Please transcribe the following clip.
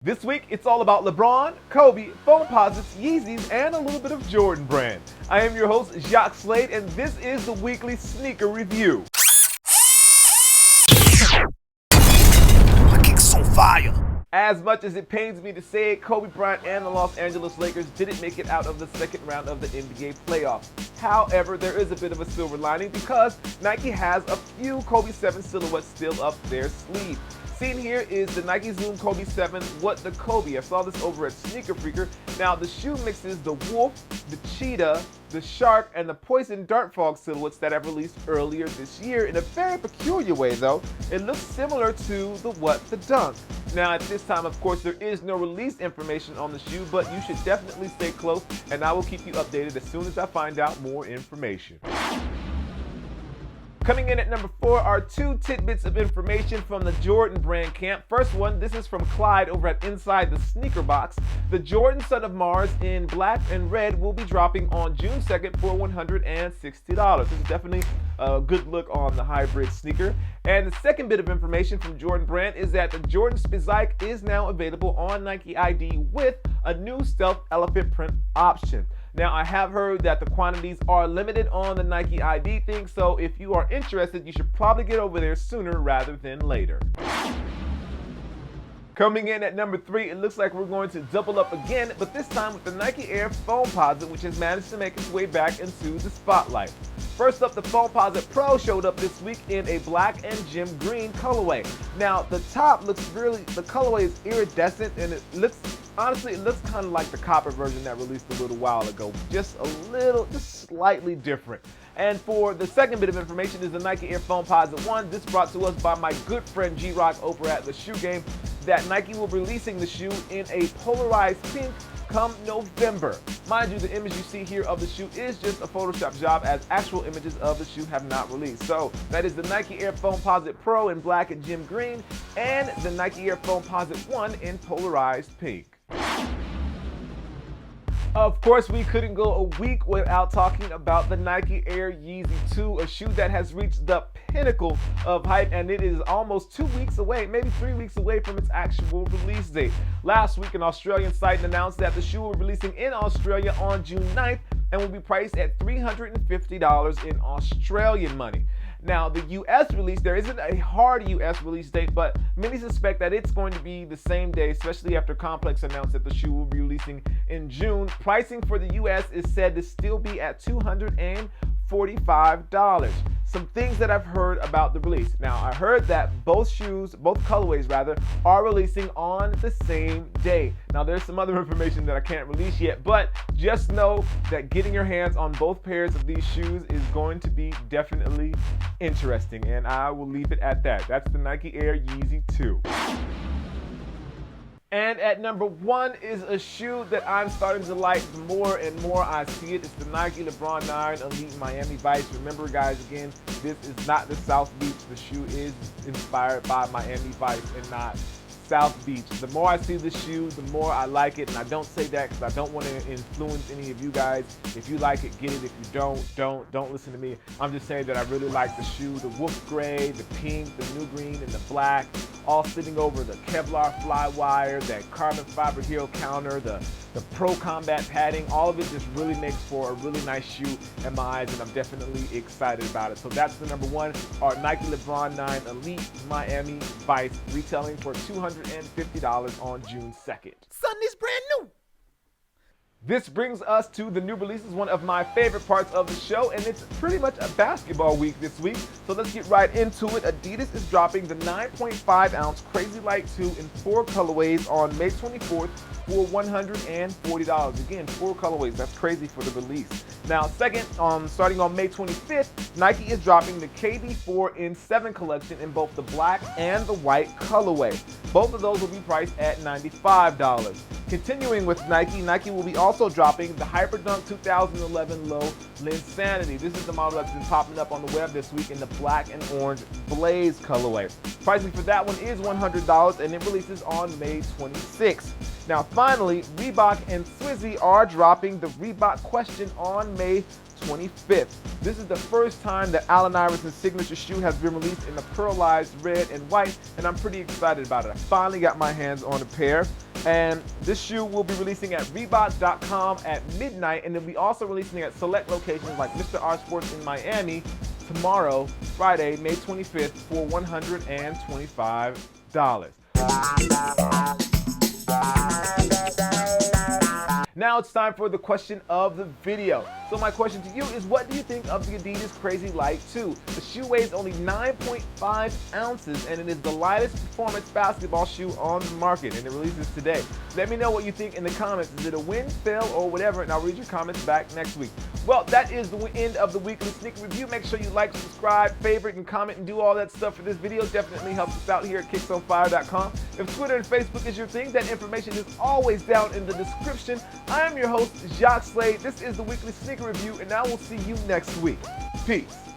This week, it's all about LeBron, Kobe, Foamposites, Yeezys, and a little bit of Jordan Brand. I am your host, Jacques Slade, and this is the weekly sneaker review. My kick's on fire. As much as it pains me to say it, Kobe Bryant and the Los Angeles Lakers didn't make it out of the second round of the NBA playoffs. However, there is a bit of a silver lining because Nike has a few Kobe 7 silhouettes still up their sleeve. Seen here is the Nike Zoom Kobe 7, What the Kobe. I saw this over at Sneaker Freaker. Now, the shoe mixes the wolf, the cheetah, the shark, and the poison dart fog silhouettes that I've released earlier this year in a very peculiar way, though. It looks similar to the What the Dunk. Now, at this time, of course, there is no release information on the shoe, but you should definitely stay close, and I will keep you updated as soon as I find out more information. Coming in at number 4 are two tidbits of information from the Jordan Brand camp. First one, this is from Clyde over at Inside the Sneaker Box. The Jordan Son of Mars in black and red will be dropping on June 2nd for $160. This is definitely a good look on the hybrid sneaker. And the second bit of information from Jordan Brand is that the Jordan Spizike is now available on Nikeid with a new stealth elephant print option. Now, I have heard that the quantities are limited on the Nikeid thing, so if you are interested, you should probably get over there sooner rather than later. Coming in at number 3, it looks like we're going to double up again, but this time with the Nike Air Foamposite, which has managed to make its way back into the spotlight. First up, the Foamposite Pro showed up this week in a black and gem green colorway. Now, the top looks the colorway is iridescent, and it looks kind of like the copper version that released a little while ago. Just slightly different. And for the second bit of information is the Nike Air Foamposite 1. This brought to us by my good friend G-Rock over at the Shoe Game, that Nike will be releasing the shoe in a polarized pink come November. Mind you, the image you see here of the shoe is just a Photoshop job, as actual images of the shoe have not released. So that is the Nike Air Foamposite Pro in black and gem green, and the Nike Air Foamposite 1 in polarized pink. Of course, we couldn't go a week without talking about the Nike Air Yeezy 2, a shoe that has reached the pinnacle of hype, and it is almost 2 weeks away, maybe 3 weeks away from its actual release date. Last week, an Australian site announced that the shoe will be releasing in Australia on June 9th and will be priced at $350 in Australian money. Now, the US release, there isn't a hard US release date, but many suspect that it's going to be the same day, especially after Complex announced that the shoe will be releasing in June. Pricing for the US is said to still be at $245. Some things that I've heard about the release. Now, I heard that both colorways are releasing on the same day. Now, there's some other information that I can't release yet, but just know that getting your hands on both pairs of these shoes is going to be definitely interesting, and I will leave it at that. That's the Nike Air Yeezy 2. And at number 1 is a shoe that I'm starting to like the more and more I see it. It's the Nike LeBron 9 Elite Miami Vice. Remember, guys, again, this is not the South Beach. The shoe is inspired by Miami Vice and not South Beach. The more I see this shoe, the more I like it, and I don't say that because I don't want to influence any of you guys. If you like it, get it. If you don't listen to me. I'm just saying that I really like the shoe. The wolf gray, the pink, the new green, and the black, all sitting over the Kevlar fly wire, that carbon fiber heel counter, the pro combat padding. All of it just really makes for a really nice shoe in my eyes, and I'm definitely excited about it. So that's the number 1, our Nike LeBron 9 Elite Miami Vice, retailing for $250 on June 2nd. Son, this brand new. This brings us to the new releases, one of my favorite parts of the show, and it's pretty much a basketball week this week. So let's get right into it. Adidas is dropping the 9.5 ounce Crazy Light 2 in 4 colorways on May 24th for $140. Again, 4 colorways. That's crazy for the release. Now, second, starting on May 25th, Nike is dropping the KD4 in 7 collection in both the black and the white colorway. Both of those will be priced at $95. Continuing with Nike, Nike will be also dropping the Hyperdunk 2011 Low Linsanity. This is the model that's been popping up on the web this week in the black and orange Blaze colorway. Pricing for that one is $100, and it releases on May 26th. Now, finally, Reebok and Swizzy are dropping the Reebok Question on May 25th. This is the first time that Allen Iverson's signature shoe has been released in the pearlized red and white, and I'm pretty excited about it. I finally got my hands on a pair. And this shoe will be releasing at Reebok.com at midnight, and it'll be also releasing at select locations like Mr. R Sports in Miami tomorrow, Friday, May 25th, for $125. Now it's time for the question of the video. So my question to you is, what do you think of the Adidas Crazy Light 2? The shoe weighs only 9.5 ounces and it is the lightest performance basketball shoe on the market, and it releases today. Let me know what you think in the comments. Is it a win, fail, or whatever, and I'll read your comments back next week. Well, that is the end of the weekly sneaker review. Make sure you like, subscribe, favorite, and comment, and do all that stuff for this video. Definitely helps us out here at kicksonfire.com. If Twitter and Facebook is your thing, that information is always down in the description. I am your host, Jacques Slade. This is the weekly sneaker review, and I will see you next week. Peace.